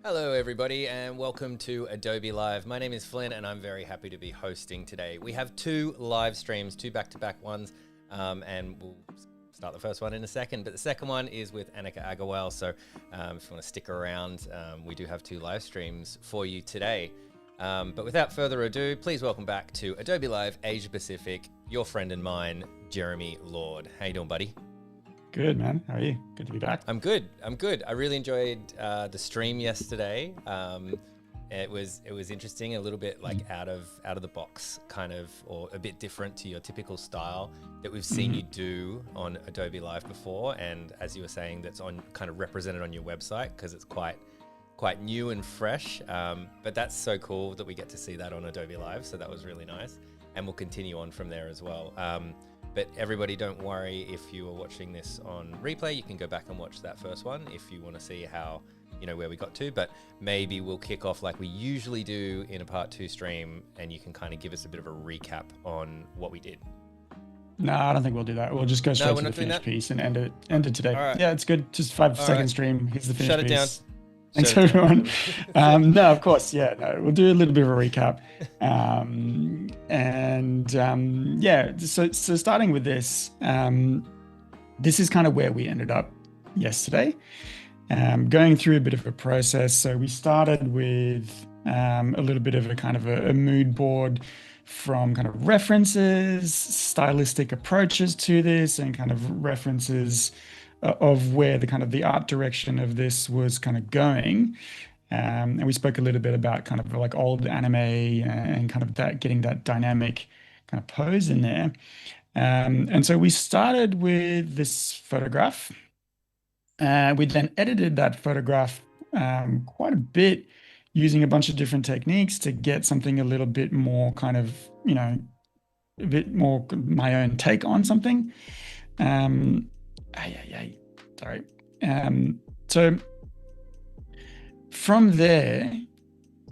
Hello everybody and welcome to Adobe Live. My name is Flynn and I'm very happy to be hosting today. We have two live streams, two back-to-back ones, and we'll start the first one in a second, but the second one is with Annika Agarwal, so if you want to stick around, we do have two live streams for you today. But without further ado, please welcome back to Adobe Live Asia Pacific, your friend and mine, Jeremy Lord. How you doing, buddy? Good, man. How are you? Good to be back. I'm good. I really enjoyed the stream yesterday. It was interesting, a little bit like out of the box, kind of, or a bit different to your typical style that we've seen you do on Adobe Live before. And as you were saying, that's on kind of represented on your website because it's quite new and fresh. But that's so cool that we get to see that on Adobe Live. So that was really nice, and we'll continue on from there as well. But everybody, don't worry if you are watching this on replay, you can go back and watch that first one if you want to see how, where we got to. But maybe we'll kick off like we usually do in a part 2 stream, and you can kind of give us a bit of a recap on what we did. No, I don't think we'll do that. We'll just go straight to the finished piece and end it today. All right. Yeah, it's good. Just 5-second stream. Here's the finished Shut it piece. down. Thanks, everyone. No, of course. Yeah, no, we'll do a little bit of a recap. So starting with this, this is kind of where we ended up yesterday, going through a bit of a process. So we started with a little bit of a kind of a mood board from kind of references, stylistic approaches to this, and kind of references of where the kind of the art direction of this was kind of going. And we spoke a little bit about kind of like old anime and kind of that getting that dynamic kind of pose in there. And so we started with this photograph. We then edited that photograph quite a bit using a bunch of different techniques to get something a little bit more kind of, a bit more my own take on something. Sorry. So from there,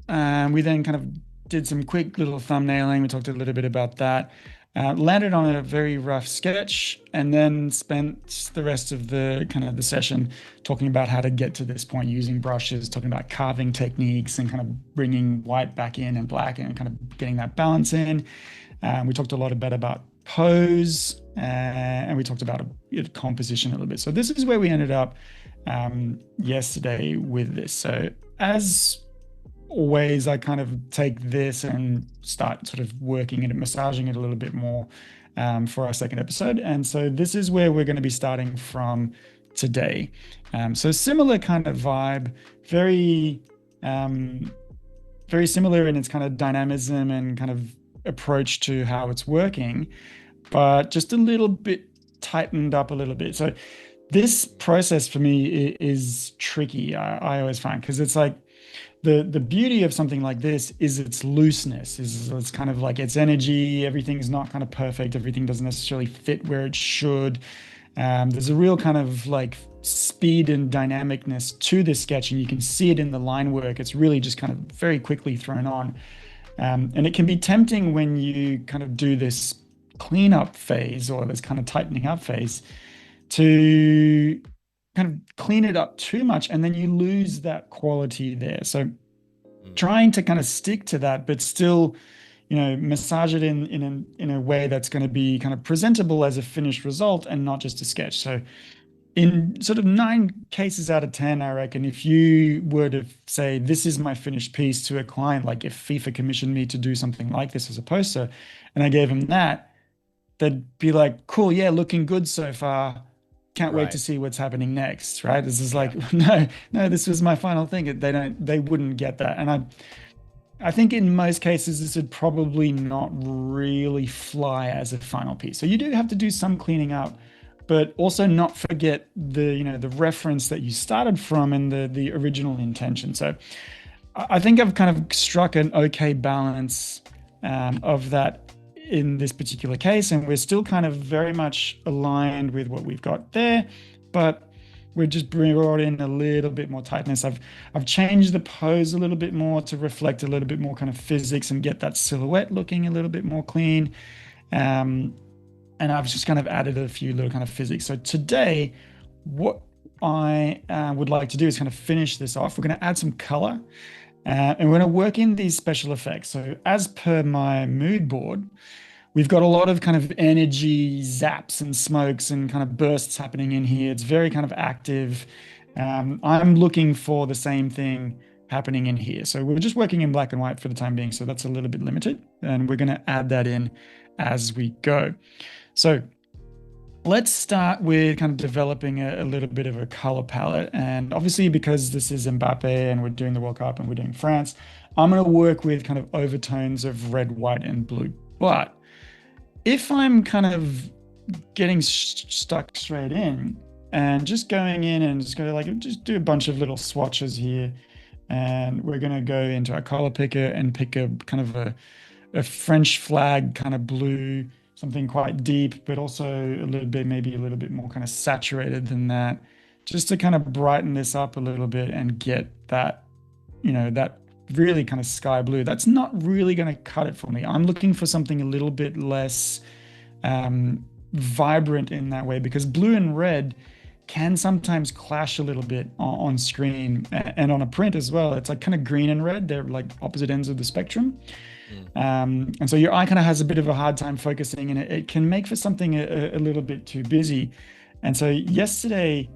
we then kind of did some quick little thumbnailing. We talked a little bit about that. Landed on a very rough sketch, and then spent the rest of the kind of the session talking about how to get to this point using brushes, talking about carving techniques and kind of bringing white back in and black and kind of getting that balance in. We talked a lot about pose, and we talked about composition a little bit. So this is where we ended up yesterday with this. So as always, I kind of take this and start sort of working it and massaging it a little bit more for our second episode. And so this is where we're going to be starting from today. So similar kind of vibe, very similar in its kind of dynamism and kind of approach to how it's working, but just a little bit tightened up a little bit. So this process for me is tricky, I always find, because it's like the beauty of something like this is its looseness, it's kind of like its energy. Everything's not kind of perfect. Everything doesn't necessarily fit where it should. There's a real kind of like speed and dynamicness to this sketch, and you can see it in the line work. It's really just kind of very quickly thrown on. And it can be tempting when you kind of do this cleanup phase or this kind of tightening up phase to kind of clean it up too much, and then you lose that quality there. So trying to kind of stick to that, but still, massage it in a way that's going to be kind of presentable as a finished result and not just a sketch. So in sort of 9 cases out of 10, I reckon, if you were to say, this is my finished piece to a client, like if FIFA commissioned me to do something like this as a poster, and I gave them that, they'd be like, cool, yeah, looking good so far. Can't wait to see what's happening next, right? This is like, no, this was my final thing. They wouldn't get that. And I think in most cases, this would probably not really fly as a final piece. So you do have to do some cleaning up, but also not forget the reference that you started from and the original intention. So I think I've kind of struck an okay balance of that in this particular case, and we're still kind of very much aligned with what we've got there, but we're just brought in a little bit more tightness. I've changed the pose a little bit more to reflect a little bit more kind of physics and get that silhouette looking a little bit more clean. And I've just kind of added a few little kind of physics. So today, what I would like to do is kind of finish this off. We're going to add some color and we're going to work in these special effects. So as per my mood board, we've got a lot of kind of energy zaps and smokes and kind of bursts happening in here. It's very kind of active. I'm looking for the same thing happening in here. So we're just working in black and white for the time being. So that's a little bit limited, and we're going to add that in as we go. So let's start with kind of developing a little bit of a color palette. And obviously, because this is Mbappe and we're doing the World Cup and we're doing France, I'm going to work with kind of overtones of red, white, and blue. But if I'm kind of getting stuck straight in and just going in and just go like, just do a bunch of little swatches here. And we're going to go into our color picker and pick a kind of a French flag kind of blue, something quite deep, but also a little bit, maybe a little bit more kind of saturated than that, just to kind of brighten this up a little bit and get that, that really kind of sky blue. That's not really going to cut it for me. I'm looking for something a little bit less vibrant in that way, because blue and red can sometimes clash a little bit on screen and on a print as well. It's like kind of green and red. They're like opposite ends of the spectrum. And so your eye kind of has a bit of a hard time focusing, and it can make for something a little bit too busy. And so yesterday,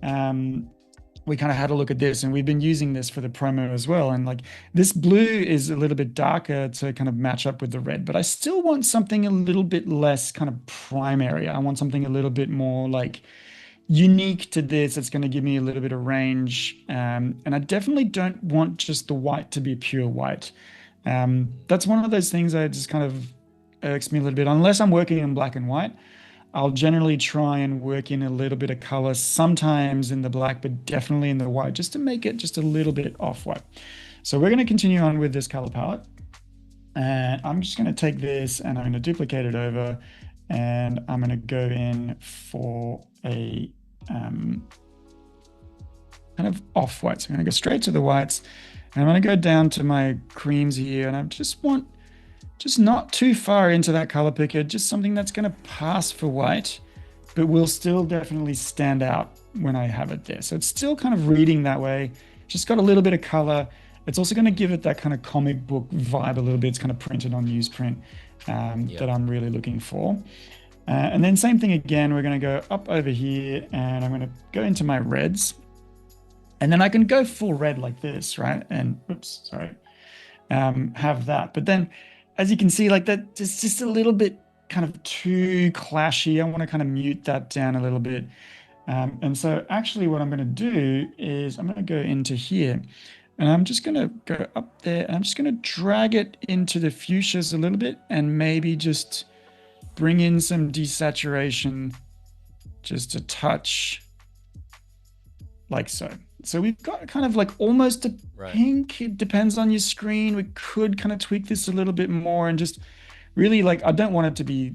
we kind of had a look at this, and we've been using this for the promo as well. And like this blue is a little bit darker to kind of match up with the red, but I still want something a little bit less kind of primary. I want something a little bit more like unique to this. It's going to give me a little bit of range. And I definitely don't want just the white to be pure white. That's one of those things that just kind of irks me a little bit. Unless I'm working in black and white, I'll generally try and work in a little bit of color, sometimes in the black, but definitely in the white, just to make it just a little bit off-white. So we're going to continue on with this color palette. And I'm just going to take this and I'm going to duplicate it over, and I'm going to go in for a kind of off-white. So I'm going to go straight to the whites, and I'm going to go down to my creams here, and I just want not too far into that color picker, just something that's going to pass for white, but will still definitely stand out when I have it there. So it's still kind of reading that way. Just got a little bit of color. It's also going to give it that kind of comic book vibe a little bit. It's kind of printed on newsprint that I'm really looking for. And then same thing again, we're going to go up over here, and I'm going to go into my reds, and then I can go full red like this, right? And oops, sorry, have that. But then as you can see, like that, it's just a little bit kind of too clashy. I want to kind of mute that down a little bit. And so actually what I'm going to do is I'm going to go into here, and I'm just going to go up there, and I'm just going to drag it into the fuchsias a little bit, and maybe just bring in some desaturation, just a touch, like so. So we've got kind of like almost a pink. It depends on your screen. We could kind of tweak this a little bit more and just really like, I don't want it to be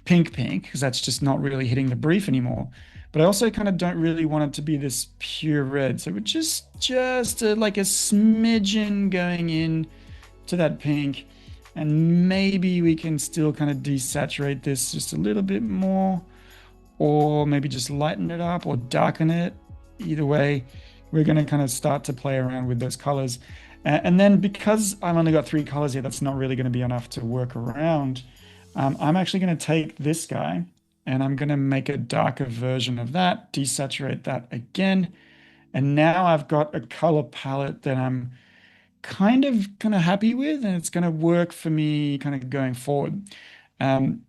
pink because that's just not really hitting the brief anymore. But I also kind of don't really want it to be this pure red. So we're just like a smidgen going in to that pink. And maybe we can still kind of desaturate this just a little bit more, or maybe just lighten it up or darken it. Either way, we're going to kind of start to play around with those colors. And then because I've only got 3 colors here, that's not really going to be enough to work around. I'm actually going to take this guy, and I'm going to make a darker version of that, desaturate that again. And now I've got a color palette that I'm kind of happy with, and it's going to work for me kind of going forward.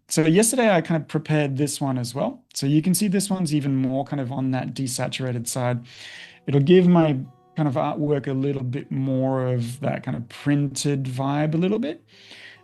So yesterday I kind of prepared this one as well. So you can see this one's even more kind of on that desaturated side. It'll give my kind of artwork a little bit more of that kind of printed vibe a little bit,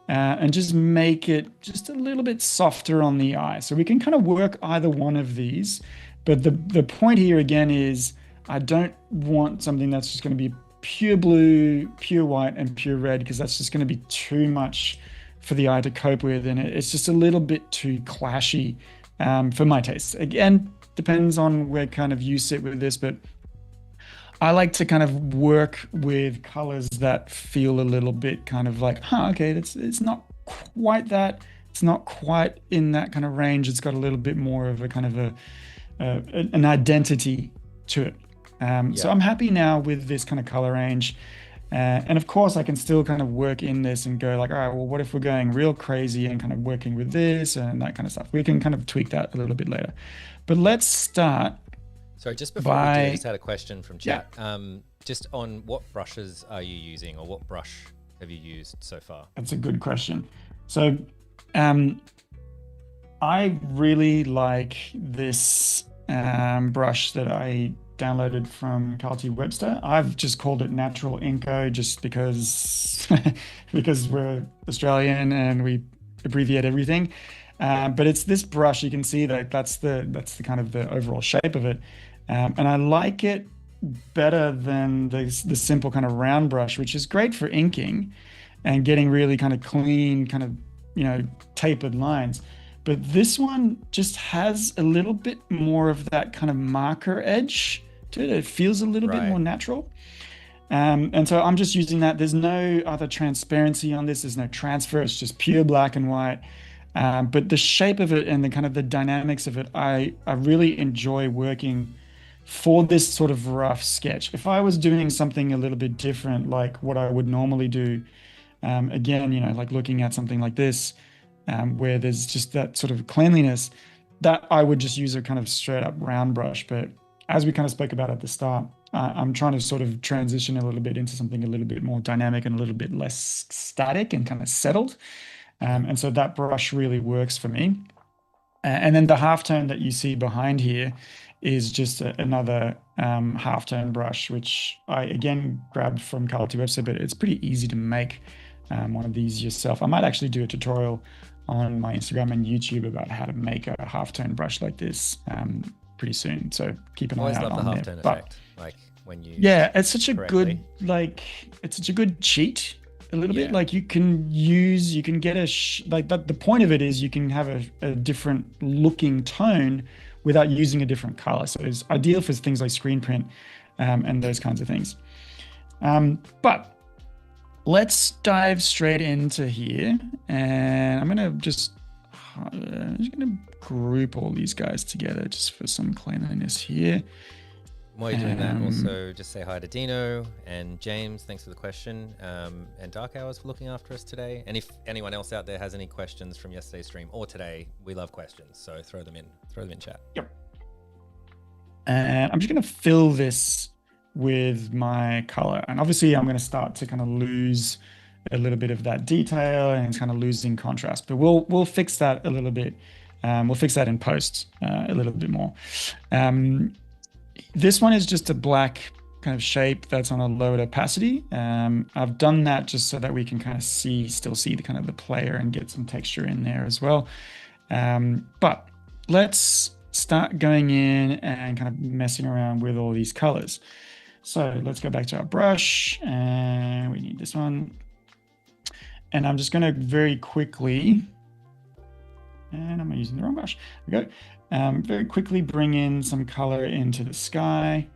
and just make it just a little bit softer on the eye. So we can kind of work either one of these, but the point here again is I don't want something that's just going to be pure blue, pure white, and pure red, because that's just going to be too much for the eye to cope with, and it's just a little bit too clashy for my taste. Again, depends on where kind of you sit with this, but I like to kind of work with colors that feel a little bit kind of like, okay, it's not quite that, it's not quite in that kind of range. It's got a little bit more of a kind of an identity to it. So I'm happy now with this kind of color range. And of course, I can still kind of work in this and go like, all right, well, what if we're going real crazy and kind of working with this and that kind of stuff? We can kind of tweak that a little bit later. But let's start. Sorry, just before we do, I just had a question from chat. Just on what brushes are you using, or what brush have you used so far? That's a good question. So I really like this brush that I downloaded from Carlty Webster. I've just called it Natural Inco just because because we're Australian and we abbreviate everything. But it's this brush. You can see that that's the kind of the overall shape of it, and I like it better than the simple kind of round brush, which is great for inking and getting really kind of clean, kind of tapered lines. But this one just has a little bit more of that kind of marker edge to it. It feels a little bit more natural. And so I'm just using that. There's no other transparency on this. There's no transfer. It's just pure black and white. But the shape of it and the kind of the dynamics of it, I really enjoy working for this sort of rough sketch. If I was doing something a little bit different, like what I would normally do, again, like looking at something like this, where there's just that sort of cleanliness, that I would just use a kind of straight up round brush. But as we kind of spoke about at the start, I'm trying to sort of transition a little bit into something a little bit more dynamic and a little bit less static and kind of settled. And so that brush really works for me. And then the halftone that you see behind here is just another halftone brush, which I, again, grabbed from Carlty Webster, but it's pretty easy to make one of these yourself. I might actually do a tutorial on my Instagram and YouTube about how to make a halftone brush like this pretty soon. So keep an eye out on halftone there. Effect, like when you it's such a good it's such a good cheat. A little bit like you can get the point of it is you can have a different looking tone without using a different color. So it's ideal for things like screen print and those kinds of things. But let's dive straight into here, and I'm gonna just group all these guys together just for some cleanliness here. While you're doing that, also just say hi to Dino and James. Thanks for the question. And Dark Hours for looking after us today. And if anyone else out there has any questions from yesterday's stream or today, we love questions. So throw them in chat. Yep. And I'm just going to fill this with my color. And obviously I'm going to start to kind of lose a little bit of that detail and it's kind of losing contrast, but we'll fix that a little bit. We'll fix that in post a little bit more. This one is just a black kind of shape that's on a lowered opacity. I've done that just so that we can kind of still see the kind of the player and get some texture in there as well. But let's start going in and kind of messing around with all these colors. So let's go back to our brush, and we need this one. And I'm just going to very quickly, and I'm using the wrong brush. There we go. Very quickly bring in some color into the sky.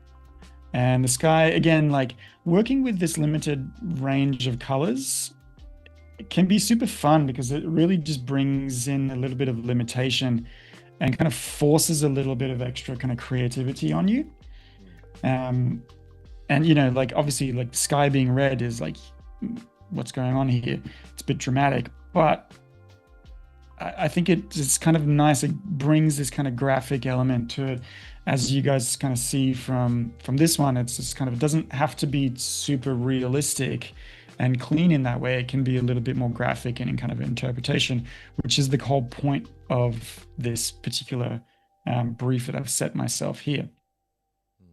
And the sky, again, like working with this limited range of colors, it can be super fun because it really just brings in a little bit of limitation and kind of forces a little bit of extra kind of creativity on you. And, like obviously like the sky being red is like, what's going on here? It's a bit dramatic, but I think it's kind of nice. It brings this kind of graphic element to it. As you guys kind of see from this one, it's just kind of, it doesn't have to be super realistic and clean in that way. It can be a little bit more graphic and in kind of interpretation, which is the whole point of this particular brief that I've set myself here.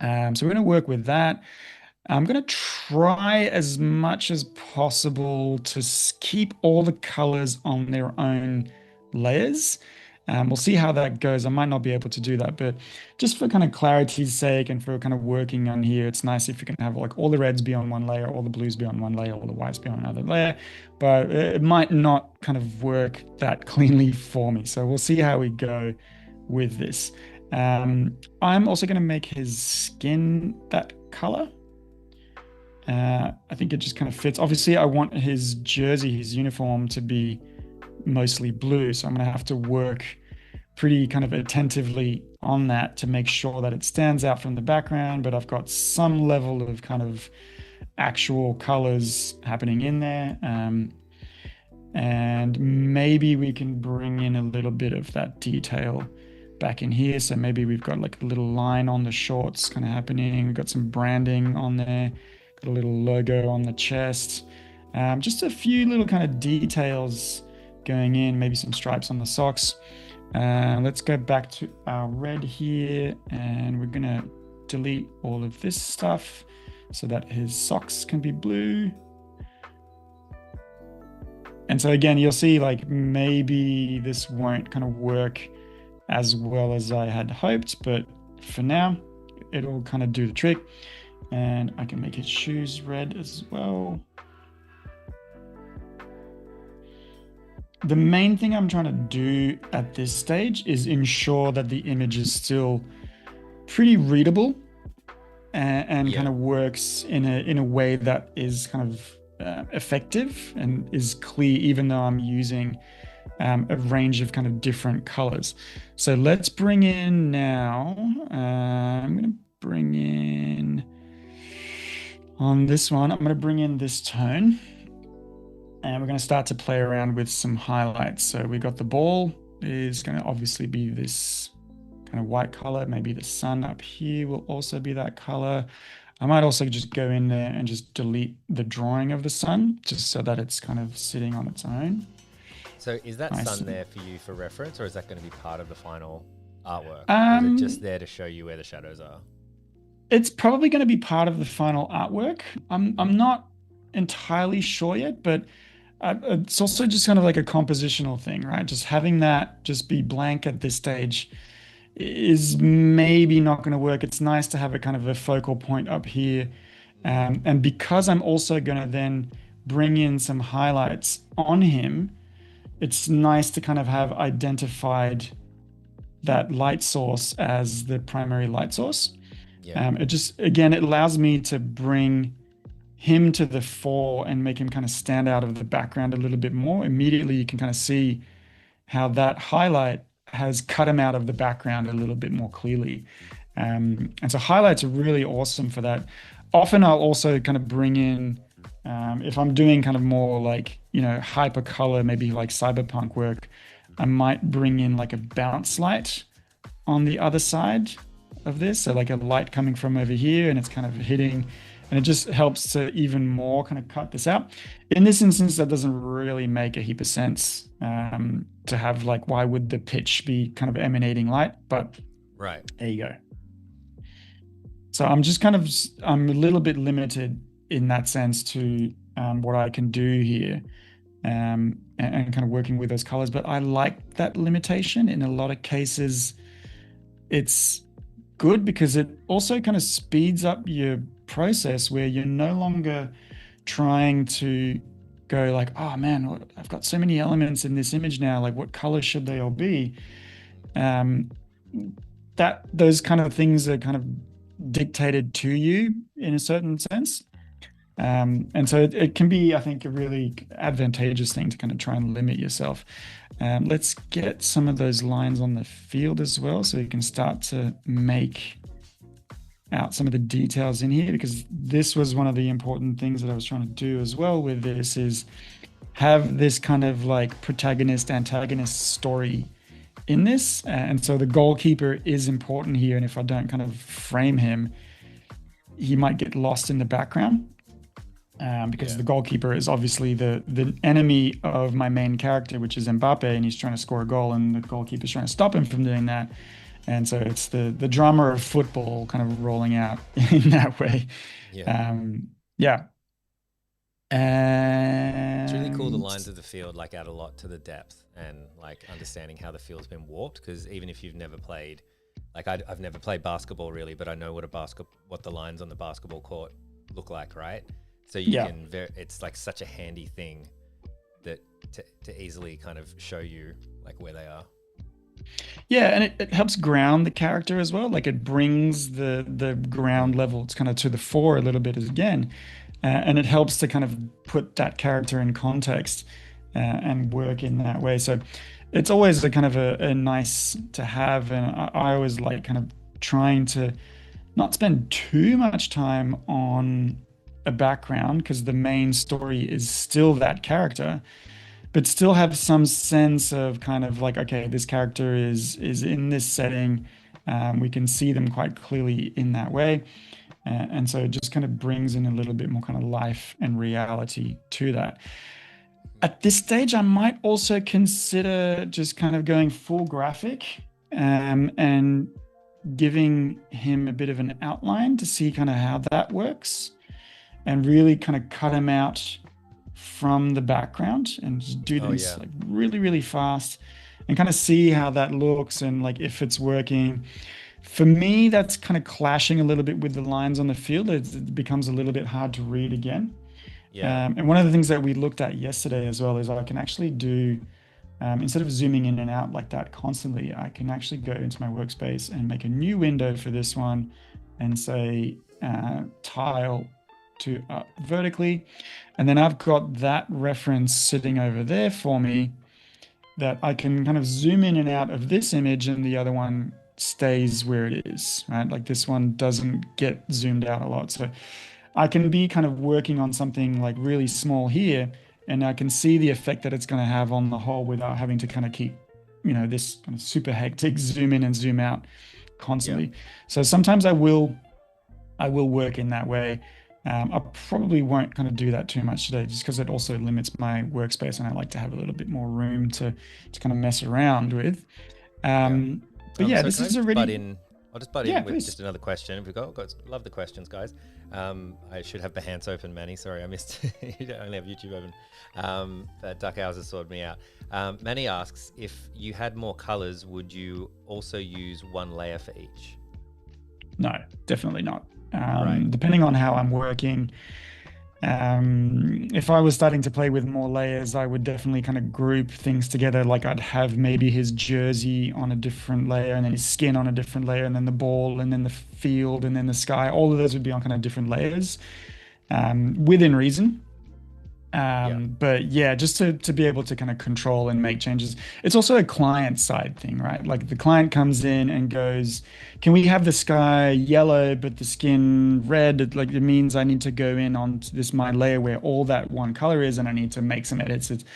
So we're going to work with that. I'm going to try as much as possible to keep all the colors on their own layers. We'll see how that goes. I might not be able to do that, but just for kind of clarity's sake and for kind of working on here, it's nice if you can have like all the reds be on one layer, all the blues be on one layer, all the whites be on another layer, but it might not kind of work that cleanly for me. So we'll see how we go with this. I'm also going to make his skin that color. I think it just kind of fits. Obviously, I want his jersey, his uniform to be mostly blue. So I'm going to have to work pretty kind of attentively on that to make sure that it stands out from the background, but I've got some level of kind of actual colors happening in there. And maybe we can bring in a little bit of that detail back in here. So maybe we've got like a little line on the shorts kind of happening. We've got some branding on there, got a little logo on the chest. Just a few little kind of details going in, maybe some stripes on the socks. Let's go back to our red here, and we're gonna delete all of this stuff so that his socks can be blue. And so again, you'll see like maybe this won't kind of work as well as I had hoped, but for now, it'll kind of do the trick. And I can make his shoes red as well. The main thing I'm trying to do at this stage is ensure that the image is still pretty readable and kind of works in a way that is kind of effective and is clear, even though I'm using a range of kind of different colors. So let's bring in now, I'm going to bring in on this one, I'm going to bring in this tone, and we're going to start to play around with some highlights. So we got the ball is going to obviously be this kind of white color. Maybe the sun up here will also be that color. I might also just go in there and just delete the drawing of the sun, just so that it's kind of sitting on its own. So is that sun there for you for reference, or is that going to be part of the final artwork? Or is it just there to show you where the shadows are? It's probably going to be part of the final artwork. I'm not entirely sure yet, but it's also just kind of like a compositional thing, right? Just having that just be blank at this stage is maybe not going to work. It's nice to have a kind of a focal point up here. And because I'm also going to then bring in some highlights on him, it's nice to kind of have identified that light source as the primary light source. It just, again, it allows me to bring him to the fore and make him kind of stand out of the background a little bit more. Immediately, you can kind of see how that highlight has cut him out of the background a little bit more clearly. And so highlights are really awesome for that. Often I'll also kind of bring in, if I'm doing kind of more like, hyper color, maybe like cyberpunk work, I might bring in like a bounce light on the other side of this. So like a light coming from over here and it's kind of hitting, and it just helps to even more kind of cut this out. In this instance, that doesn't really make a heap of sense to have like, why would the pitch be kind of emanating light? But right, there you go. So I'm a little bit limited in that sense to what I can do here and kind of working with those colors. But I like that limitation. In a lot of cases, it's good because it also kind of speeds up your process where you're no longer trying to go like, oh man, I've got so many elements in this image now, like what color should they all be? That those kind of things are kind of dictated to you in a certain sense. And so it can be, I think, a really advantageous thing to kind of try and limit yourself. Let's get some of those lines on the field as well, so you can start to make out some of the details in here, because this was one of the important things that I was trying to do as well with this, is have this kind of like protagonist antagonist story in this. And so the goalkeeper is important here, and if I don't kind of frame him, he might get lost in the background. Because the goalkeeper is obviously the enemy of my main character, which is Mbappe, and he's trying to score a goal, and the goalkeeper is trying to stop him from doing that. And so it's the drama of football kind of rolling out in that way. And it's really cool. The lines of the field like add a lot to the depth and like understanding how the field's been warped. Because even if you've never played, like I've never played basketball really, but I know what the lines on the basketball court look like, right? So you can, it's like such a handy thing that to easily kind of show you like where they are. Yeah, and it helps ground the character as well. Like it brings the ground level kind of to the fore a little bit again. And it helps to kind of put that character in context and work in that way. So it's always a kind of a nice to have, and I always like kind of trying to not spend too much time on a background because the main story is still that character, but still have some sense of kind of like, okay, this character is in this setting. We can see them quite clearly in that way. And so it just kind of brings in a little bit more kind of life and reality to that. At this stage, I might also consider just kind of going full graphic, and giving him a bit of an outline to see kind of how that works, and really kind of cut him out from the background and just do Oh this yeah. like really, really fast and kind of see how that looks and like if it's working. For me, that's kind of clashing a little bit with the lines on the field. It becomes a little bit hard to read again. Yeah. And one of the things that we looked at yesterday as well is I can actually do, instead of zooming in and out like that constantly, I can actually go into my workspace and make a new window for this one and say tile to up vertically. And then I've got that reference sitting over there for me that I can kind of zoom in and out of this image, and the other one stays where it is, right? Like this one doesn't get zoomed out a lot. So I can be kind of working on something like really small here, and I can see the effect that it's going to have on the whole without having to kind of keep, this kind of super hectic zoom in and zoom out Yeah. constantly. So sometimes I will work in that way. I probably won't kind of do that too much today, just because it also limits my workspace, and I like to have a little bit more room to kind of mess around with. Yeah. But yeah, So this can I is just butt already, in? I'll just butt yeah, in with please. just another question. We've got love the questions, guys. I should have Behance open, Manny. Sorry, I missed. You don't only have YouTube open. But Duck Hours has sorted me out. Manny asks, if you had more colors, would you also use one layer for each? No, definitely not. Right. Depending on how I'm working, if I was starting to play with more layers, I would definitely kind of group things together. Like I'd have maybe his jersey on a different layer, and then his skin on a different layer, and then the ball, and then the field, and then the sky. All of those would be on kind of different layers, within reason. Yeah. But yeah, just to be able to kind of control and make changes. It's also a client side thing, right? Like the client comes in and goes, "Can we have the sky yellow but the skin red?" Like it means I need to go in on this my layer where all that one color is, and I need to make some edits. It's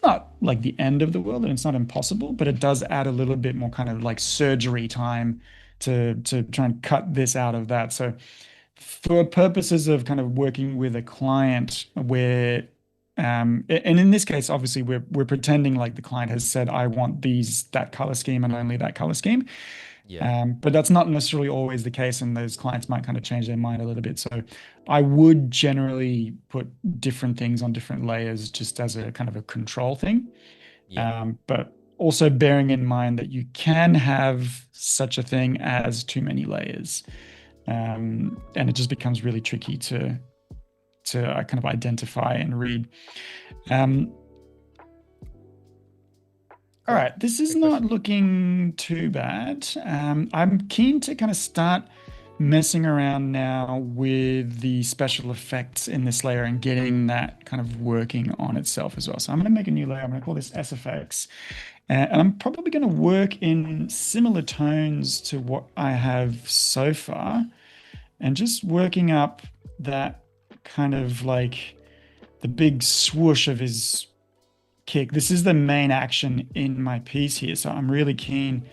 not like the end of the world, and it's not impossible, but it does add a little bit more kind of like surgery time to try and cut this out of that. So for purposes of kind of working with a client where and in this case, obviously, we're pretending like the client has said, "I want that color scheme and only that color scheme." Yeah. But that's not necessarily always the case, and those clients might kind of change their mind a little bit. So I would generally put different things on different layers just as a kind of a control thing. Yeah. But also bearing in mind that you can have such a thing as too many layers, and it just becomes really tricky to kind of identify and read. Um, all Cool. right, this is Great not question. looking too bad. I'm keen to kind of start messing around now with the special effects in this layer and getting that kind of working on itself as well. So I'm going to make a new layer. I'm going to call this SFX. And I'm probably going to work in similar tones to what I have so far, and just working up that kind of like the big swoosh of his kick. This is the main action in my piece here. So I'm really keen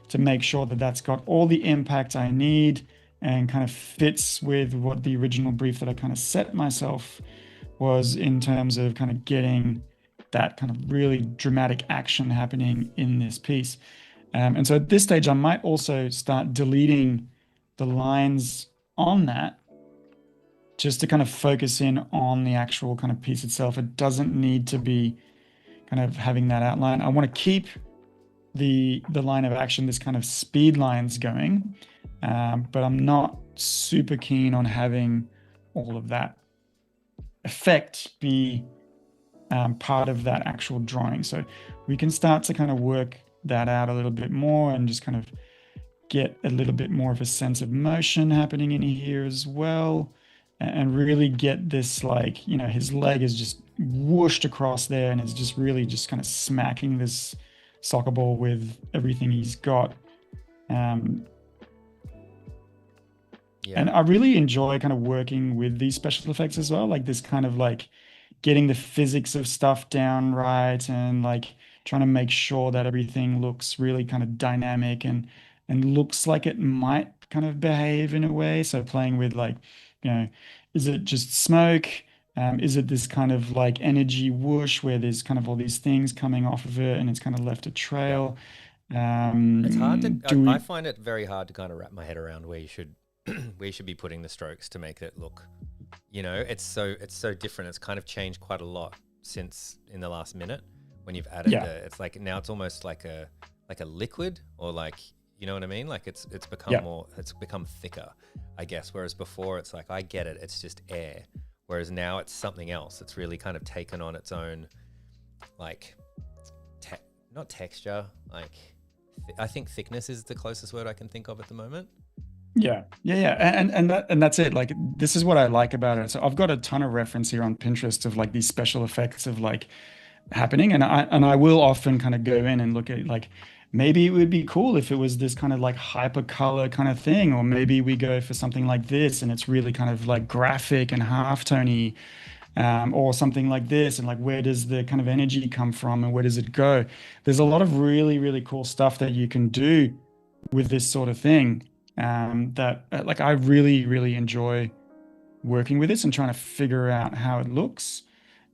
to make sure that that's got all the impact I need and kind of fits with what the original brief that I kind of set myself was in terms of kind of getting that kind of really dramatic action happening in this piece. And so at this stage, I might also start deleting the lines on that just to kind of focus in on the actual kind of piece itself. It doesn't need to be kind of having that outline. I want to keep the line of action, this kind of speed lines going, but I'm not super keen on having all of that effect be part of that actual drawing. So we can start to kind of work that out a little bit more and just kind of get a little bit more of a sense of motion happening in here as well, and really get this, like, his leg is just whooshed across there and is just really just kind of smacking soccer ball with everything he's got. Um, and I really enjoy kind of working with these special effects as well, like this kind of like getting the physics of stuff down right, and like trying to make sure that everything looks really kind of dynamic and looks like it might kind of behave in a way. So playing with like, is it just smoke? Is it this kind of like energy whoosh where there's kind of all these things coming off of it and it's kind of left a Yeah. trail? It's hard to. Do I we? find it very hard to kind of wrap my head around where you should, where you should be putting the strokes to make it look. It's so different. It's kind of changed quite a lot since in the last minute when you've added Yeah. it's like now it's almost like a liquid, or like, you know what I mean? Like it's become Yeah. more. It's become thicker, I guess. Whereas before it's like, I get it. It's just air. Whereas now it's something else. It's really kind of taken on its own, like, not texture. Like, I think thickness is the closest word I can think of at the moment. Yeah, and that's it. Like this is what I like about it. So I've got a ton of reference here on Pinterest of like these special effects of like happening, and I will often kind of go in and look at like maybe it would be cool if it was this kind of like hyper color kind of thing, or maybe we go for something like this and it's really kind of like graphic and halftony, or something like this, and like where does the kind of energy come from and where does it go? There's a lot of really, really cool stuff that you can do with this sort of thing, that like I really, really enjoy working with this and trying to figure out how it looks.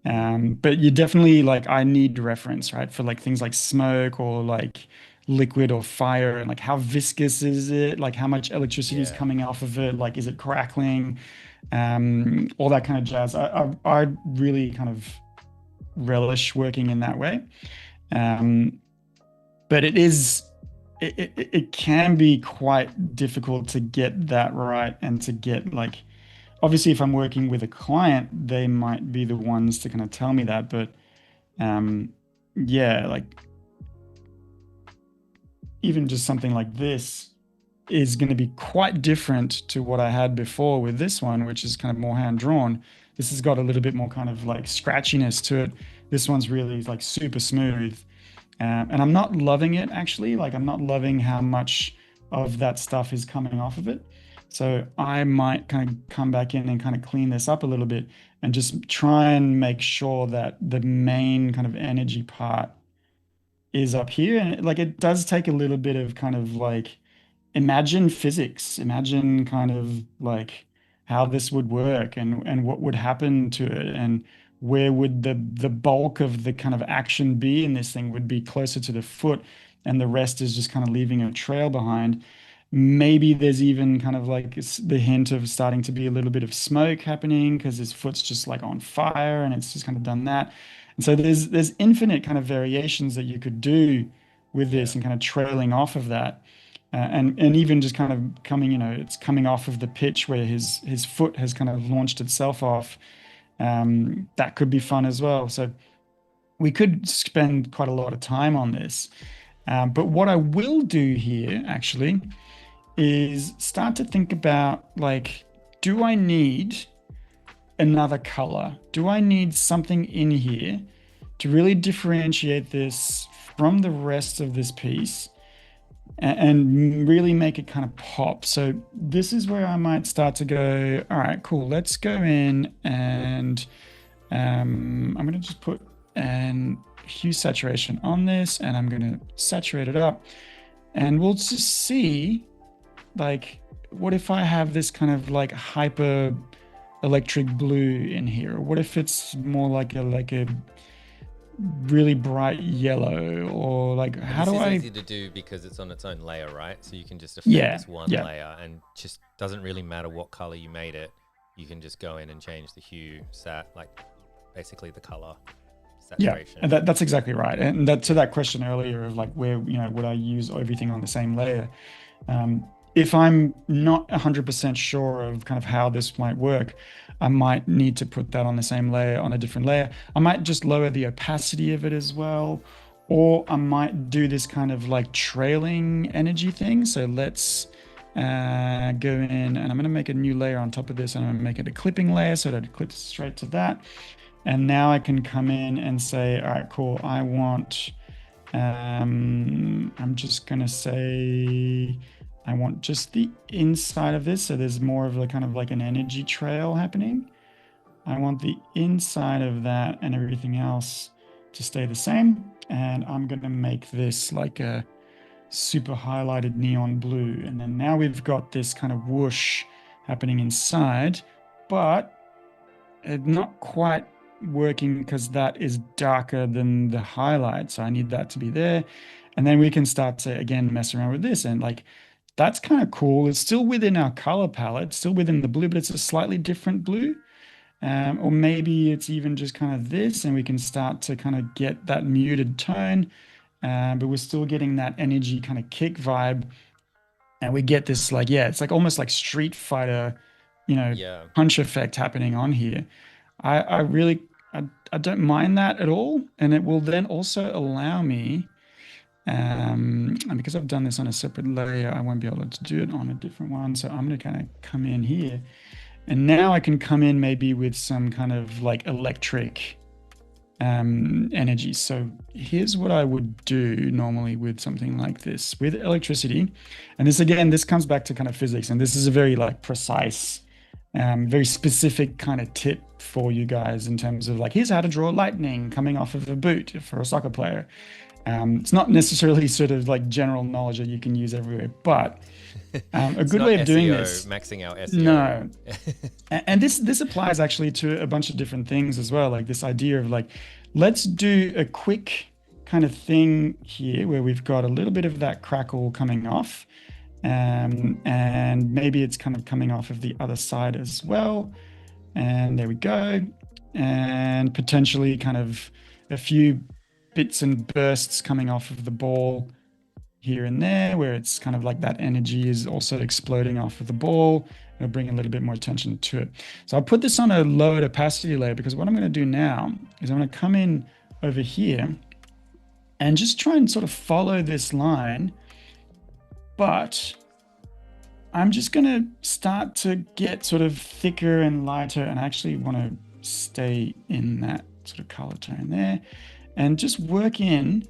But you definitely like I need reference, right? For like things like smoke or like liquid or fire, and like how viscous is it? Like how much electricity is Yeah. coming off of it? Like is it crackling? All that kind of jazz. I really kind of relish working in that way. Um, but it can be quite difficult to get that right, and to get like obviously if I'm working with a client, they might be the ones to kind of tell me that. But um, yeah, like even just something like this is going to be quite different to what I had before with this one, which is kind of more hand drawn. This has got a little bit more kind of like scratchiness to it. This one's really like super smooth. And I'm not loving it actually. Like I'm not loving how much of that stuff is coming off of it. So I might kind of come back in and kind of clean this up a little bit and just try and make sure that the main kind of energy part is up here. And like it does take a little bit of kind of like imagine physics, imagine kind of like how this would work and what would happen to it, and where would the bulk of the kind of action be in this thing would be closer to the foot, and the rest is just kind of leaving a trail behind. Maybe there's even kind of like the hint of starting to be a little bit of smoke happening because his foot's just like on fire and it's just kind of done that. And so there's infinite kind of variations that you could do with Yeah. this and kind of trailing off of that. And even just kind of coming, it's coming off of the pitch where his foot has kind of launched itself off. That could be fun as well. So we could spend quite a lot of time on this. But what I will do here actually is start to think about like, do I need another color? Do I need something in here to really differentiate this from the rest of this piece and really make it kind of pop? So this is where I might start to go, all right, cool. Let's go in and I'm going to just put an hue saturation on this, and I'm going to saturate it up, and we'll just see like, what if I have this kind of like hyper electric blue in here? What if it's more like a really bright yellow, or like And how this do is I? easy to do because it's on its own layer, right? So you can just affect Yeah, this one yeah, layer, and just doesn't really matter what color you made it. You can just go in and change the hue, like basically the color yeah. saturation. And that's exactly right. And that to that question earlier of like where would I use everything on the same layer? If I'm not 100% sure of kind of how this might work, I might need to put that on the same layer, on a different layer. I might just lower the opacity of it as well, or I might do this kind of like trailing energy thing. So let's go in, and I'm going to make a new layer on top of this, and I'm going to make it a clipping layer so that it clips straight to that. And now I can come in and say, all right, cool. I want I'm just gonna say I want just the inside of this, so there's more of a kind of like an energy trail happening. I want the inside of that and everything else to stay the same. And I'm gonna make this like a super highlighted neon blue. And then now we've got this kind of whoosh happening inside, but it's not quite working because that is darker than the highlight. So I need that to be there. And then we can start to, again, mess around with this. And like, that's kind of cool. It's still within our color palette, still within the blue, but it's a slightly different blue. Or maybe it's even just kind of this, and we can start to kind of get that muted tone, but we're still getting that energy kind of kick vibe. And we get this like, yeah, it's like almost like Street Fighter, Yeah. punch effect happening on here. I really I don't mind that at all, and it will then also allow me, and because I've done this on a separate layer, I won't be able to do it on a different one. So I'm going to kind of come in here, and now I can come in maybe with some kind of like electric energy. So here's what I would do normally with something like this with electricity. And this, again, this comes back to kind of physics, and this is a very like precise, very specific kind of tip for you guys in terms of like, here's how to draw lightning coming off of a boot for a soccer player. It's not necessarily sort of like general knowledge that you can use everywhere, but a good way of doing this, maxing out SEO. no, and this applies actually to a bunch of different things as well. Like this idea of like, let's do a quick kind of thing here where we've got a little bit of that crackle coming off, and maybe it's kind of coming off of the other side as well. And there we go. And potentially kind of a few bits and bursts coming off of the ball here and there, where it's kind of like that energy is also exploding off of the ball. It'll bring a little bit more attention to it. So I'll put this on a lowered opacity layer, because what I'm going to do now is I'm going to come in over here and just try and sort of follow this line, but I'm just going to start to get sort of thicker and lighter, and I actually want to stay in that sort of color tone there and just work in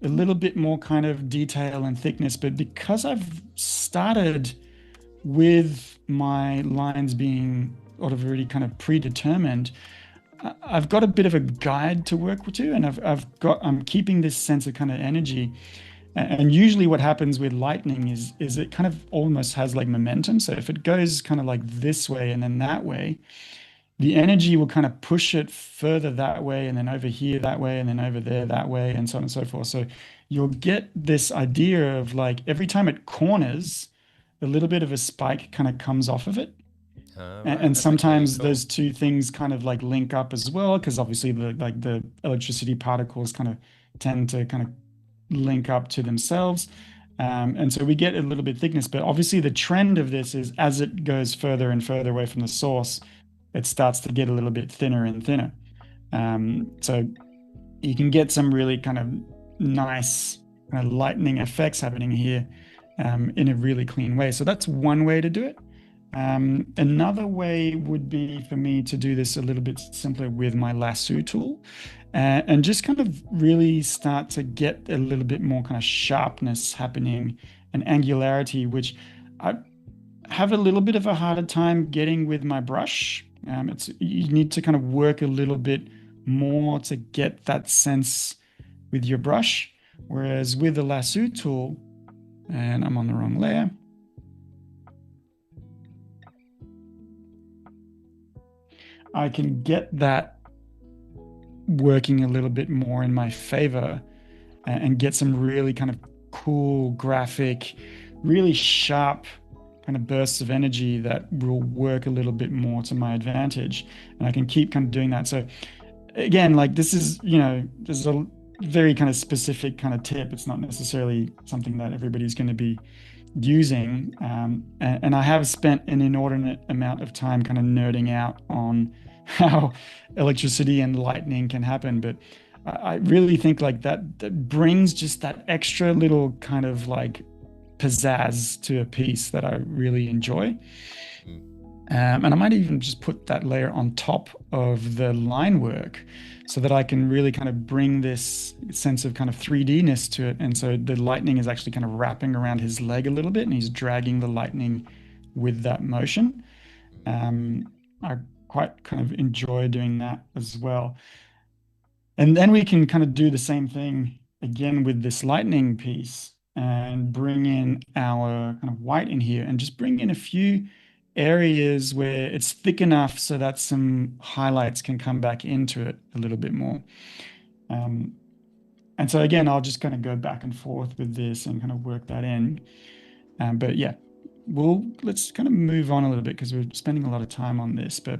a little bit more kind of detail and thickness. But because I've started with my lines being sort of already kind of predetermined, I've got a bit of a guide to work to, and I'm keeping this sense of kind of energy. And usually what happens with lightning is it kind of almost has like momentum. So if it goes kind of like this way and then that way, the energy will kind of push it further that way, and then over here that way, and then over there that way, and so on and so forth. So you'll get this idea of like every time it corners, a little bit of a spike kind of comes off of it. Right. And sometimes cool. those two things kind of like link up as well, because obviously the electricity particles kind of tend to kind of link up to themselves. And so we get a little bit thickness, but obviously the trend of this is as it goes further and further away from the source, it starts to get a little bit thinner and thinner. So you can get some really kind of nice kind of lightning effects happening here in a really clean way. So that's one way to do it. Another way would be for me to do this a little bit simpler with my lasso tool, and just kind of really start to get a little bit more kind of sharpness happening and angularity, which I have a little bit of a harder time getting with my brush. You need to kind of work a little bit more to get that sense with your brush, whereas with the lasso tool, and I'm on the wrong layer, I can get that working a little bit more in my favor and get some really kind of cool graphic, really sharp kind of bursts of energy that will work a little bit more to my advantage. And I can keep kind of doing that. So again, like this is, this is a very kind of specific kind of tip. It's not necessarily something that everybody's going to be using. And I have spent an inordinate amount of time kind of nerding out on how electricity and lightning can happen. But I really think like that brings just that extra little kind of like pizzazz to a piece that I really enjoy. And I might even just put that layer on top of the line work so that I can really kind of bring this sense of kind of 3D-ness to it. And so the lightning is actually kind of wrapping around his leg a little bit, and he's dragging the lightning with that motion. I quite kind of enjoy doing that as well. And then we can kind of do the same thing again with this lightning piece and bring in our kind of white in here and just bring in a few areas where it's thick enough so that some highlights can come back into it a little bit more. And so again, I'll just kind of go back and forth with this and kind of work that in. But yeah, let's kind of move on a little bit because we're spending a lot of time on this. But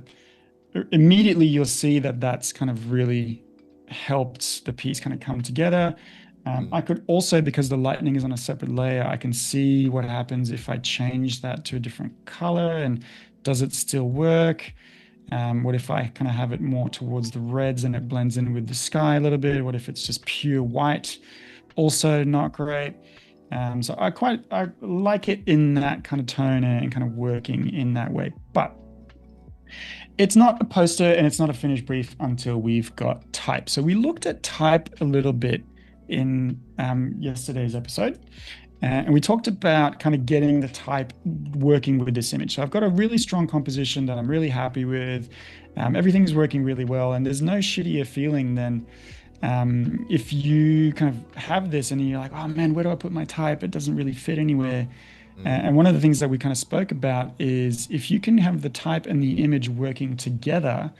immediately you'll see that that's kind of really helped the piece kind of come together. I could also, because the lightning is on a separate layer, I can see what happens if I change that to a different color, and does it still work? What if I kind of have it more towards the reds and it blends in with the sky a little bit? What if it's just pure white? Also not great. So I like it in that kind of tone and kind of working in that way. But it's not a poster and it's not a finished brief until we've got type. So we looked at type a little bit in yesterday's episode. And we talked about kind of getting the type working with this image. So I've got a really strong composition that I'm really happy with. Everything's working really well. And there's no shittier feeling than if you kind of have this and you're like, oh man, where do I put my type? It doesn't really fit anywhere. And one of the things that we kind of spoke about is if you can have the type and the image working together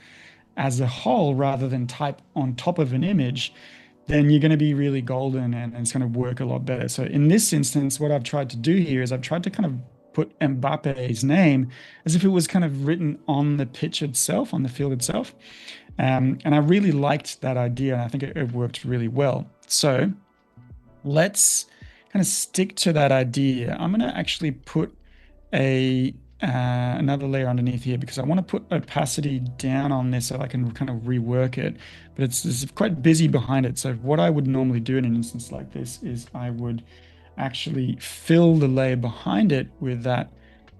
as a whole rather than type on top of an image, then you're going to be really golden and it's going to work a lot better. So in this instance, what I've tried to do here is I've tried to kind of put Mbappe's name as if it was kind of written on the pitch itself, on the field itself. And I really liked that idea, and I think it worked really well. So let's kind of stick to that idea. I'm going to actually put another layer underneath here because I want to put opacity down on this so I can kind of rework it, but it's quite busy behind it. So what I would normally do in an instance like this is I would actually fill the layer behind it with that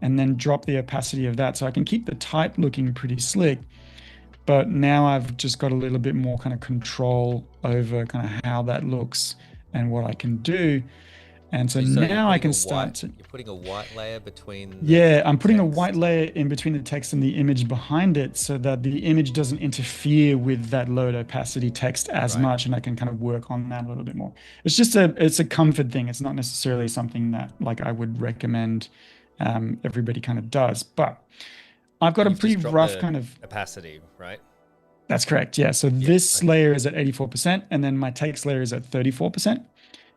and then drop the opacity of that so I can keep the type looking pretty slick. But now I've just got a little bit more kind of control over kind of how that looks and what I can do. And so now I can start to... You're putting a white layer between Yeah, I'm putting a white layer in between the text and the image behind it so that the image doesn't interfere with that low opacity text as much, and I can kind of work on that a little bit more. It's just it's a comfort thing. It's not necessarily something that like I would recommend everybody kind of does. But I've got a pretty rough kind of... opacity, right? That's correct, yeah. So this layer is at 84%, and then my text layer is at 34%.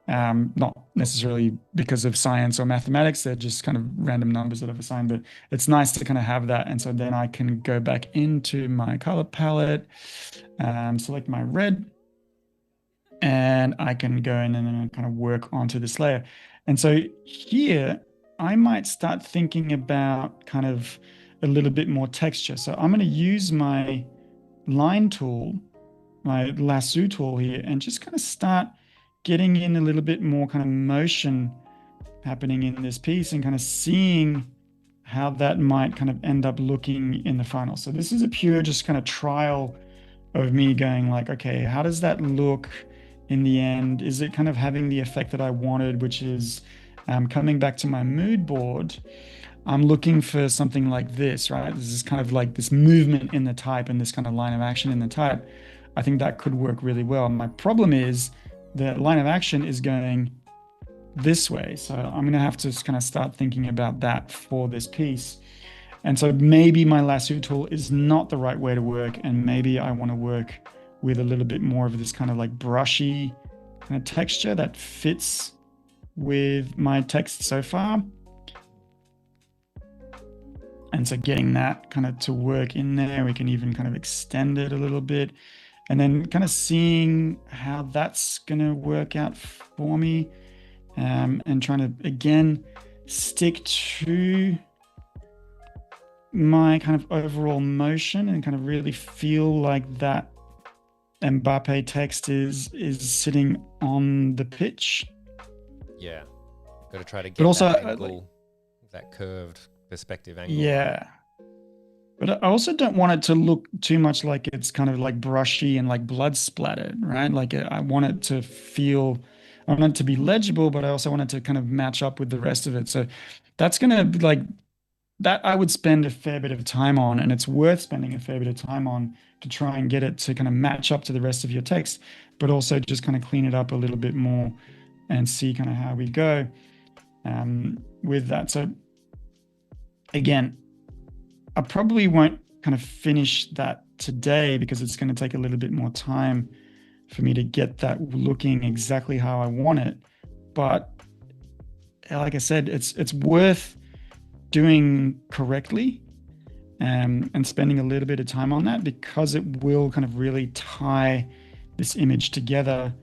Not necessarily because of science or mathematics, they're just kind of random numbers that I've assigned, but it's nice to kind of have that. And so then I can go back into my color palette, select my red, and I can go in and then kind of work onto this layer. And so here, I might start thinking about kind of a little bit more texture. So I'm going to use my line tool, my lasso tool here, and just kind of start getting in a little bit more kind of motion happening in this piece and kind of seeing how that might kind of end up looking in the final. So this is a pure just kind of trial of me going like, okay, how does that look in the end? Is it kind of having the effect that I wanted, which is coming back to my mood board? I'm looking for something like this, right? This is kind of like this movement in the type and this kind of line of action in the type. I think that could work really well. My problem is the line of action is going this way. So I'm going to have to kind of start thinking about that for this piece. And so maybe my lasso tool is not the right way to work. And maybe I want to work with a little bit more of this kind of like brushy kind of texture that fits with my text so far. And so getting that kind of to work in there, we can even kind of extend it a little bit. And then kind of seeing how that's going to work out for me, and trying to, again, stick to my kind of overall motion and kind of really feel like that Mbappe text is sitting on the pitch. Yeah, got to try to get that angle, that curved perspective angle. Yeah. But I also don't want it to look too much like it's kind of like brushy and like blood splattered, right? Like I want it to feel, I want it to be legible, but I also want it to kind of match up with the rest of it. So that's gonna be like that I would spend a fair bit of time on, and it's worth spending a fair bit of time on to try and get it to kind of match up to the rest of your text, but also just kind of clean it up a little bit more and see kind of how we go with that. So again, I probably won't kind of finish that today because it's going to take a little bit more time for me to get that looking exactly how I want it. But like I said, it's worth doing correctly and spending a little bit of time on that because it will kind of really tie this image together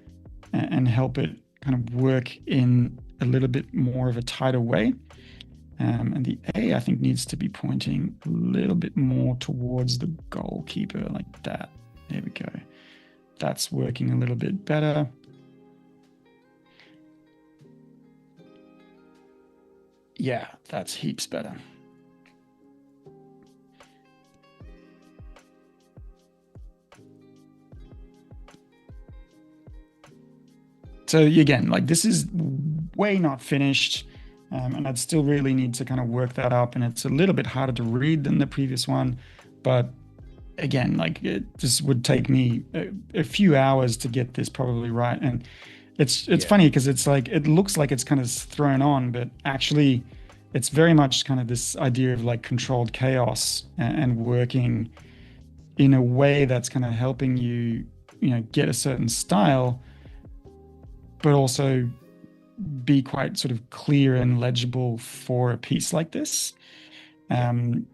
and help it kind of work in a little bit more of a tighter way. And the A, I think, needs to be pointing a little bit more towards the goalkeeper like that. There we go. That's working a little bit better. Yeah, that's heaps better. So again, like this is way not finished. And I'd still really need to kind of work that up. And it's a little bit harder to read than the previous one. But again, like it just would take me a few hours to get this probably right. And it's funny because it's like, it looks like it's kind of thrown on, but actually it's very much kind of this idea of like controlled chaos and working in a way that's kind of helping you, get a certain style, but also be quite sort of clear and legible for a piece like this. I'm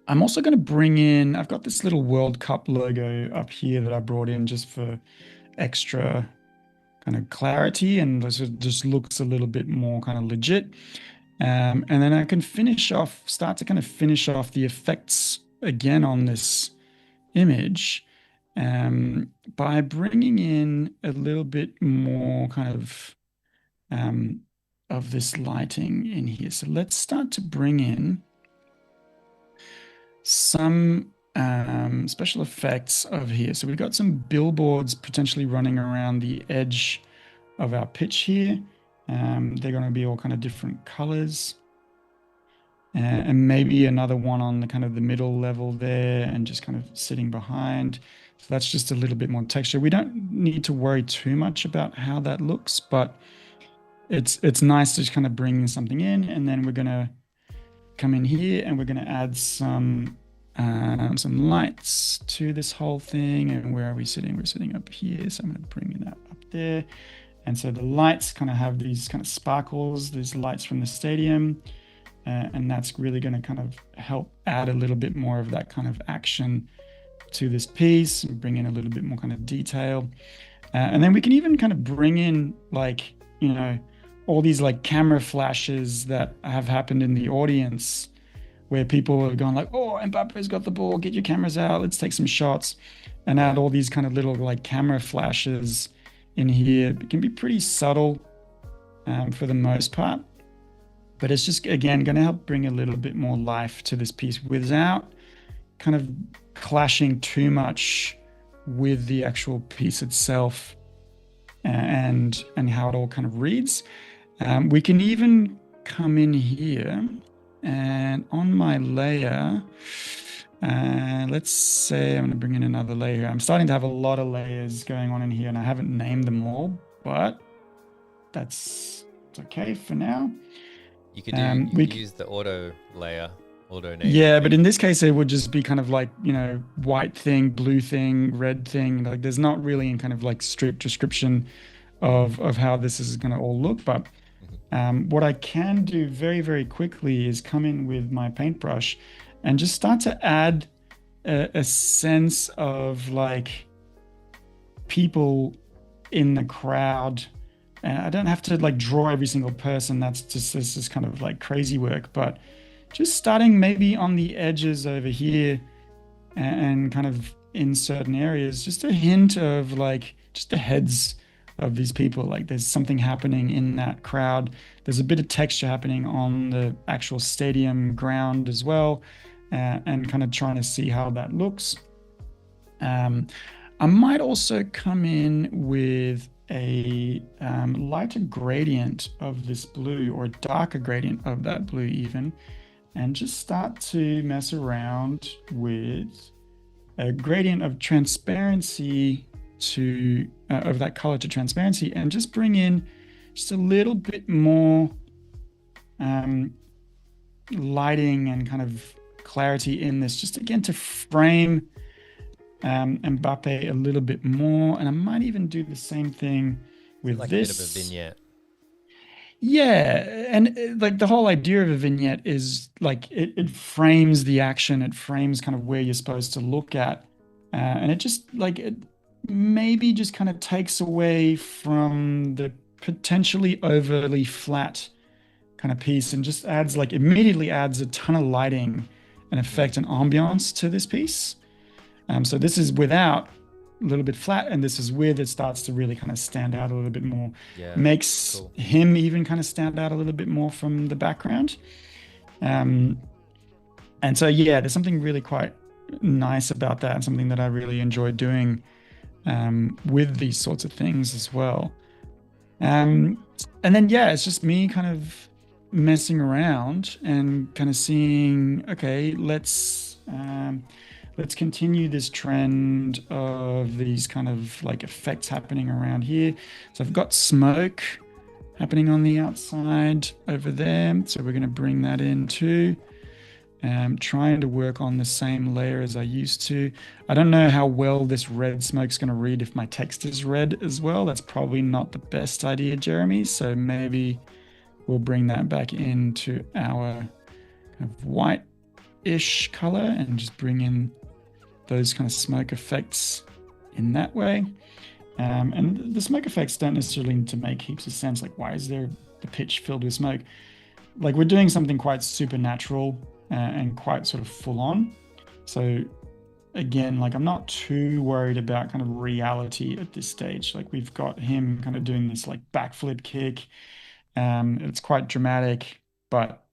also going to bring in, I've got this little World Cup logo up here that I brought in just for extra kind of clarity and it just looks a little bit more kind of legit. And then I can start to kind of finish off the effects again on this image by bringing in a little bit more kind of this lighting in here. So let's start to bring in some special effects over here. So we've got some billboards potentially running around the edge of our pitch here. They're going to be all kind of different colors. And maybe another one on the kind of the middle level there and just kind of sitting behind. So that's just a little bit more texture. We don't need to worry too much about how that looks, but it's nice to just kind of bring something in, and then we're going to come in here and we're going to add some lights to this whole thing. And where are we sitting? We're sitting up here. So I'm going to bring that up there. And so the lights kind of have these kind of sparkles, these lights from the stadium. And that's really going to kind of help add a little bit more of that kind of action to this piece and bring in a little bit more kind of detail. And then we can even kind of bring in like, all these like camera flashes that have happened in the audience where people are going like, oh, Mbappe's got the ball, get your cameras out, let's take some shots, and add all these kind of little like camera flashes in here. It can be pretty subtle for the most part, but it's just, again, going to help bring a little bit more life to this piece without kind of clashing too much with the actual piece itself and how it all kind of reads. We can even come in here and on my layer, let's say I'm going to bring in another layer. I'm starting to have a lot of layers going on in here and I haven't named them all, but it's okay for now. You could use the auto layer, auto name. Yeah, but in this case, it would just be kind of like, white thing, blue thing, red thing. Like there's not really any kind of like strict description of how this is going to all look. But what I can do very, very quickly is come in with my paintbrush and just start to add a sense of like people in the crowd. And I don't have to like draw every single person. This is kind of like crazy work, but just starting maybe on the edges over here and kind of in certain areas, just a hint of like just the heads of these people. Like there's something happening in that crowd. There's a bit of texture happening on the actual stadium ground as well. and kind of trying to see how that looks. I might also come in with a lighter gradient of this blue, or a darker gradient of that blue even, and just start to mess around with a gradient of transparency to of that color to transparency, and just bring in just a little bit more lighting and kind of clarity in this, just again to frame Mbappe a little bit more. And I might even do the same thing with like this. a bit of a vignette. Yeah, and like the whole idea of a vignette is like it frames the action, it frames kind of where you're supposed to look at, and it just like it maybe just kind of takes away from the potentially overly flat kind of piece, and just adds like immediately adds a ton of lighting and effect and ambiance to this piece. So this is without a little bit flat, and this is with it starts to really kind of stand out a little bit more. Yeah, makes cool. him even kind of stand out a little bit more from the background. And so yeah, there's something really quite nice about that, and something that I really enjoy doing with these sorts of things as well. And then yeah, it's just me kind of messing around and kind of seeing, okay, let's continue this trend of these kind of like effects happening around here. So I've got smoke happening on the outside over there. So we're going to bring that in too. Trying to work on the same layer as I used to. I don't know how well this red smoke's going to read if my text is red as well. That's probably not the best idea, Jeremy. So maybe we'll bring that back into our kind of white-ish color and just bring in those kind of smoke effects in that way. And the smoke effects don't necessarily need to make heaps of sense. Like, why is there the pitch filled with smoke? Like, we're doing something quite supernatural and quite sort of full on. So again, like I'm not too worried about kind of reality at this stage. Like we've got him kind of doing this like backflip kick. It's quite dramatic, but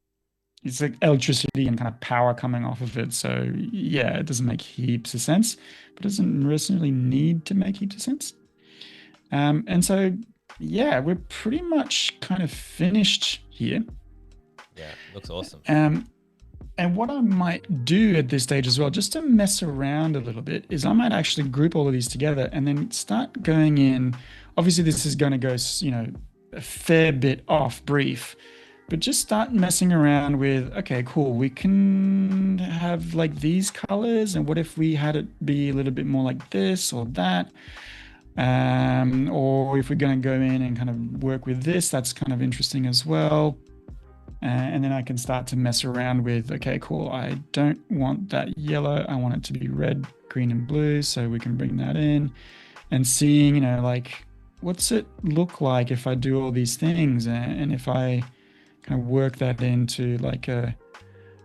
it's like electricity and kind of power coming off of it. So yeah, it doesn't make heaps of sense, but it doesn't necessarily need to make heaps of sense. And so yeah, we're pretty much kind of finished here. Yeah, looks awesome. And what I might do at this stage as well, just to mess around a little bit, is I might actually group all of these together and then start going in. Obviously, this is going to go, a fair bit off brief, but just start messing around with, okay, cool, we can have like these colors. And what if we had it be a little bit more like this or that? Or if we're going to go in and kind of work with this, that's kind of interesting as well. And then I can start to mess around with, okay, cool, I don't want that yellow. I want it to be red, green, and blue. So we can bring that in and seeing, like, what's it look like if I do all these things? And if I kind of work that into like a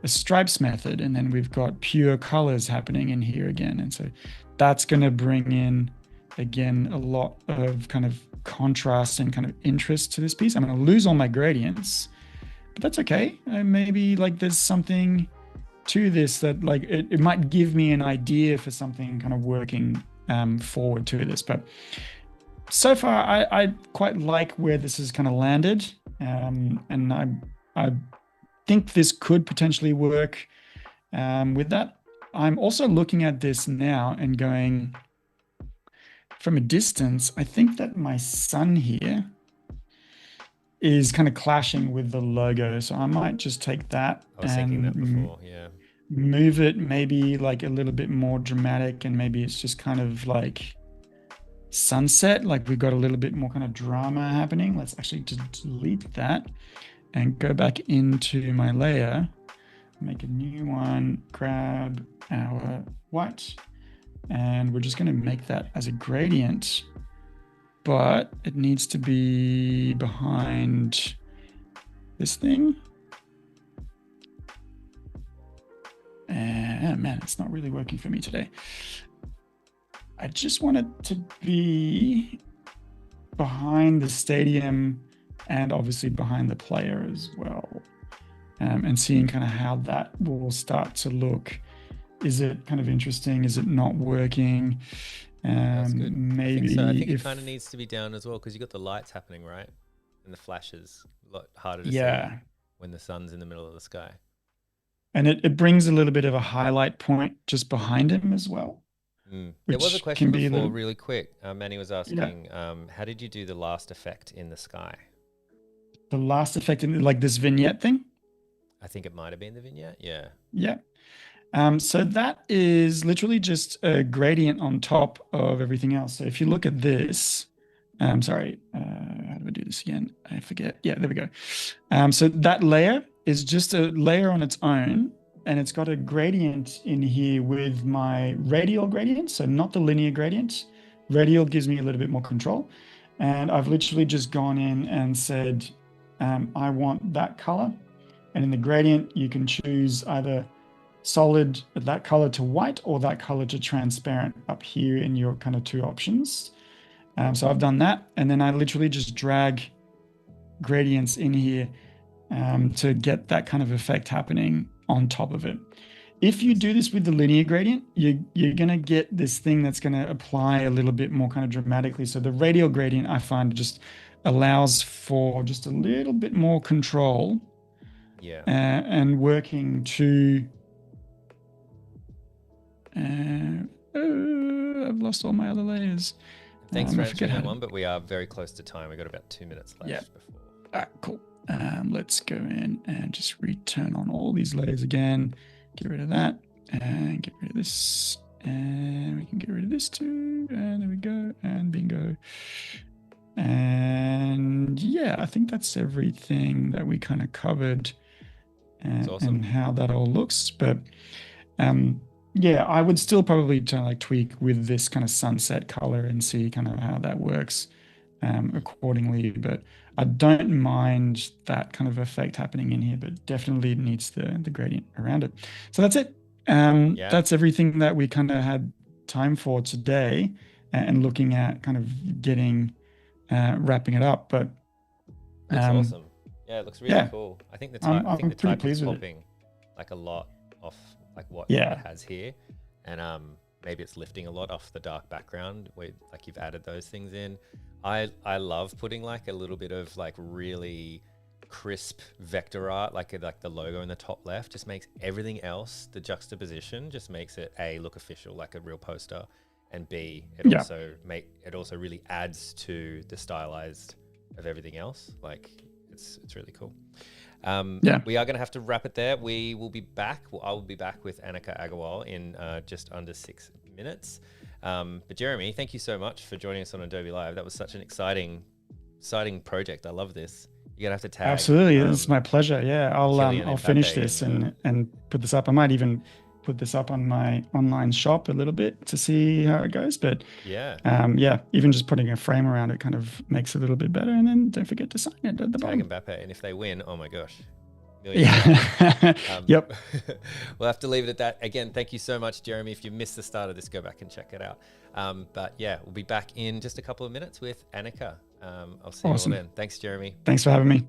stripes method, and then we've got pure colors happening in here again. And so that's going to bring in, again, a lot of kind of contrast and kind of interest to this piece. I'm going to lose all my gradients, but that's okay. Maybe like there's something to this that like it might give me an idea for something kind of working forward to this. But so far, I quite like where this has kind of landed, and I think this could potentially work with that. I'm also looking at this now and going, from a distance, I think that my sun here is kind of clashing with the logo. So I might just take that I was thinking that before, yeah. Move it maybe like a little bit more dramatic, and maybe it's just kind of like sunset, like we've got a little bit more kind of drama happening. Let's actually just delete that and go back into my layer, make a new one, grab our white, and we're just going to make that as a gradient, but it needs to be behind this thing. And man, it's not really working for me today. I just want it to be behind the stadium and obviously behind the player as well. and seeing kind of how that will start to look. Is it kind of interesting? Is it not working? That's good. I think so. I Maybe think it if, kind of needs to be down as well because you got the lights happening, right? And the flashes. A lot harder to see yeah. when the sun's in the middle of the sky. And it brings a little bit of a highlight point just behind him as well, There was a which question can be a before, little, really quick. Manny was yeah. asking, how did you do the last effect in the sky? The last effect in like this vignette thing. I think it might have been the vignette. Yeah. Yeah. So that is literally just a gradient on top of everything else. So if you look at this, sorry, how do I do this again? I forget. Yeah, there we go. So that layer is just a layer on its own, and it's got a gradient in here with my radial gradient, so not the linear gradient. Radial gives me a little bit more control. And I've literally just gone in and said, I want that color. And in the gradient, you can choose either solid, that color to white, or that color to transparent up here in your kind of two options. So I've done that. And then I literally just drag gradients in here to get that kind of effect happening on top of it. If you do this with the linear gradient, you're going to get this thing that's going to apply a little bit more kind of dramatically. So the radial gradient, I find, just allows for just a little bit more control. Yeah. And working to I've lost all my other layers. Thanks for answering that one, but we are very close to time. We got about 2 minutes left before. All right, cool. Let's go in and just return on all these layers again. Get rid of that and get rid of this. And we can get rid of this too. And there we go. And bingo. And yeah, I think that's everything that we kind of covered and how that all looks. But yeah, I would still probably like tweak with this kind of sunset color and see kind of how that works accordingly. But I don't mind that kind of effect happening in here, but definitely needs the gradient around it. So that's it. That's everything that we kind of had time for today, and looking at kind of getting wrapping it up. But looks awesome. Yeah, it looks really cool. I think the type, I think the type is popping like a lot off like what it has here, and maybe it's lifting a lot off the dark background where like you've added those things in. I love putting like a little bit of like really crisp vector art, like the logo in the top left, just makes everything else, the juxtaposition just makes it A, look official, like a real poster, and B, it also really adds to the stylized of everything else. Like it's really cool. We are going to have to wrap it there. We will be back. I will be back with Annika Agarwal in just under 6 minutes. But Jeremy, thank you so much for joining us on Adobe Live. That was such an exciting project. I love this. You're gonna have to tag. Absolutely, it's my pleasure. Yeah, I'll finish this and put this up. I might even put this up on my online shop a little bit to see how it goes. But even just putting a frame around it kind of makes it a little bit better. And then don't forget to sign it at the bottom. Tag Mbappe, and if they win, oh my gosh. Yep. We'll have to leave it at that. Again, thank you so much, Jeremy. If you missed the start of this, go back and check it out. But yeah, we'll be back in just a couple of minutes with Annika. I'll see you all then. Thanks, Jeremy. Thanks for having me.